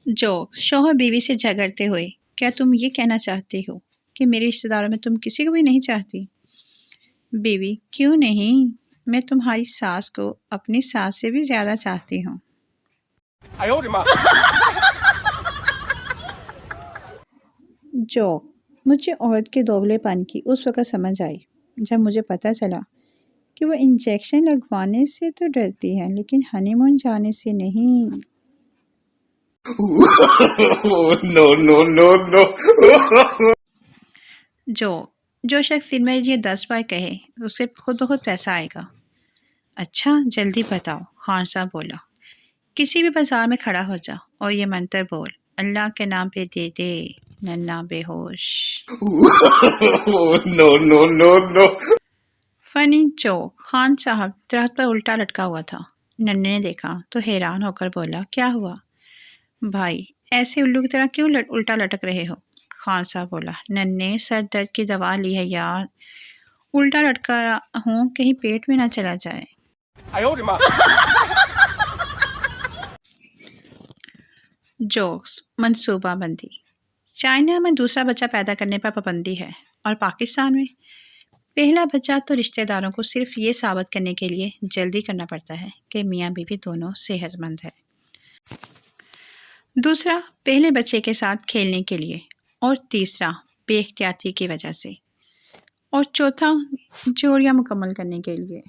Joke शौहर बीवी से झगड़ते हुए, क्या तुम ये कहना चाहती हो कि मेरे रिश्तेदारों में तुम किसी को भी नहीं चाहती? बीवी, क्यों नहीं, मैं तुम्हारी सास को अपनी सास से भी ज़्यादा चाहती हूँ। जोक, मुझे औरत के दोगलेपन की उस वक़्त समझ आई जब मुझे पता चला कि वो इंजेक्शन लगवाने से तो डरती है लेकिन हनीमून जाने से नहीं। No, no, no, no. जो शख्स दिन में ये 10 बार कहे उसे खुद ब खुद पैसा आएगा। अच्छा जल्दी बताओ, खान साहब बोला। किसी भी बाजार में खड़ा हो जा और ये मंत्र बोल, अल्लाह के नाम पे दे दे नन्ना बेहोश। No, no, no, no. Funny joke, Khan साहब दरख्त पर उल्टा लटका हुआ था। नन्ने ने देखा तो हैरान होकर बोला, क्या हुआ भाई, ऐसे उल्लू की तरह क्यों उल्टा लटक रहे हो? खान साहब बोला, नन्ने सर दर्द की दवा ली है यार, उल्टा लटका हूँ कहीं पेट में ना चला जाए। जोक्स, मनसूबाबंदी। चाइना में दूसरा बच्चा पैदा करने पर पाबंदी है और पाकिस्तान में पहला बच्चा तो रिश्तेदारों को सिर्फ ये साबित करने के लिए जल्दी करना पड़ता है कि मियाँ बीवी दोनों सेहतमंद है। दूसरा पहले बच्चे के साथ खेलने के लिए, और तीसरा बेख्तियाती की वजह से, और चौथा जोड़ियाँ मुकम्मल करने के लिए।